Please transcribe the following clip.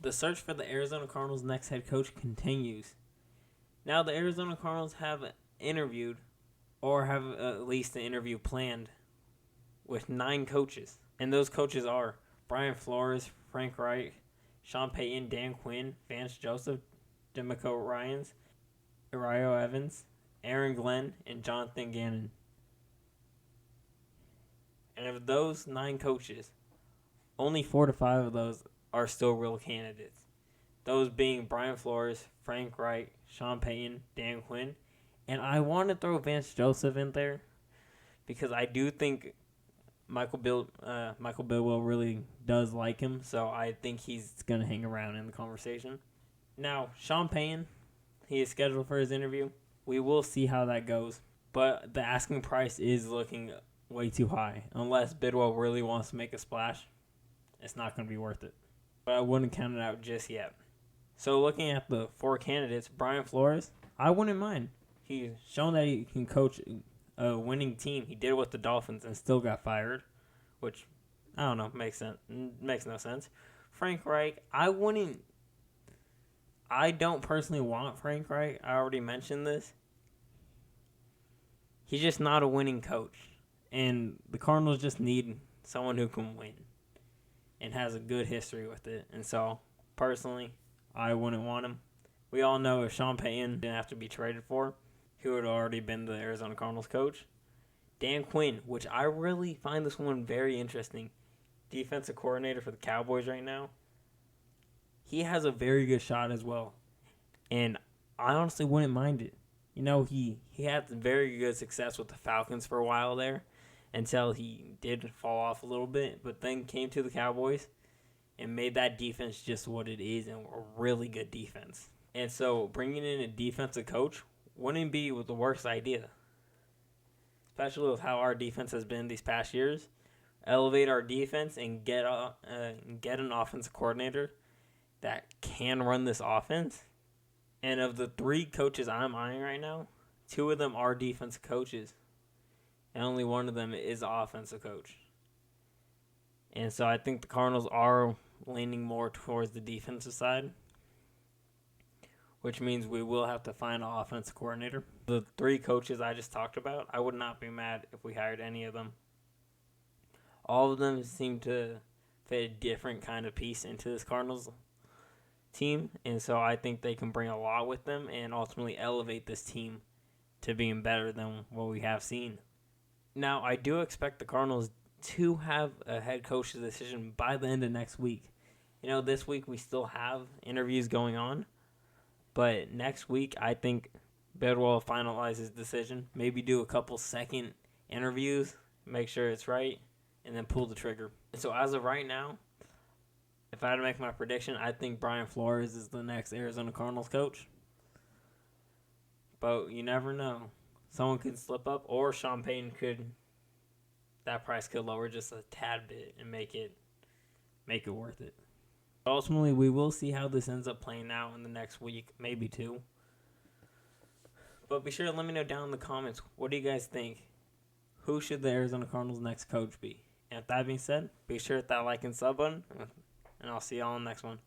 The search for the Arizona Cardinals' next head coach continues. Now, the Arizona Cardinals have interviewed, or have at least an interview planned, with 9 coaches. And those coaches are Brian Flores, Frank Reich, Sean Payton, Dan Quinn, Vance Joseph, D'Amico Ryans, Uriah Evans, Aaron Glenn, and Jonathan Gannon. And of those 9 coaches, only 4 to 5 of those are still real candidates. Those being Brian Flores, Frank Reich, Sean Payton, Dan Quinn. And I want to throw Vance Joseph in there because I do think Michael Bidwell really does like him, so I think he's going to hang around in the conversation. Now, Sean Payton, he is scheduled for his interview. We will see how that goes, but the asking price is looking way too high. Unless Bidwell really wants to make a splash, it's not going to be worth it. But I wouldn't count it out just yet. So looking at the 4 candidates, Brian Flores, I wouldn't mind. He's shown that he can coach a winning team. He did it with the Dolphins and still got fired, which, I don't know, makes no sense. Frank Reich, I don't personally want Frank Reich. I already mentioned this. He's just not a winning coach. And the Cardinals just need someone who can win and has a good history with it. And so, personally, I wouldn't want him. We all know if Sean Payton didn't have to be traded for, he would have already been the Arizona Cardinals coach. Dan Quinn, which I really find this one very interesting, defensive coordinator for the Cowboys right now. He has a very good shot as well. And I honestly wouldn't mind it. You know, he had very good success with the Falcons for a while there until he did fall off a little bit, but then came to the Cowboys and made that defense just what it is, and a really good defense. And so bringing in a defensive coach wouldn't be the worst idea, especially with how our defense has been these past years. Elevate our defense and get an offensive coordinator that can run this offense. And of the 3 coaches I'm eyeing right now, 2 of them are defensive coaches, and only one of them is an offensive coach. And so I think the Cardinals are leaning more towards the defensive side, which means we will have to find an offensive coordinator. The 3 coaches I just talked about, I would not be mad if we hired any of them. All of them seem to fit a different kind of piece into this Cardinals team, and so I think they can bring a lot with them and ultimately elevate this team to being better than what we have seen. Now, I do expect the Cardinals to have a head coach's decision by the end of next week. You know, this week we still have interviews going on, but next week I think Bidwell will finalize his decision, maybe do a couple second interviews, make sure it's right, and then pull the trigger. So as of right now, if I had to make my prediction, I think Brian Flores is the next Arizona Cardinals coach. But you never know. Someone could slip up, or Sean Payton that price could lower just a tad bit and make it worth it. Ultimately, we will see how this ends up playing out in the next week, maybe 2. But be sure to let me know down in the comments, what do you guys think? Who should the Arizona Cardinals' next coach be? And with that being said, be sure to hit that like and sub button. And I'll see y'all on the next one.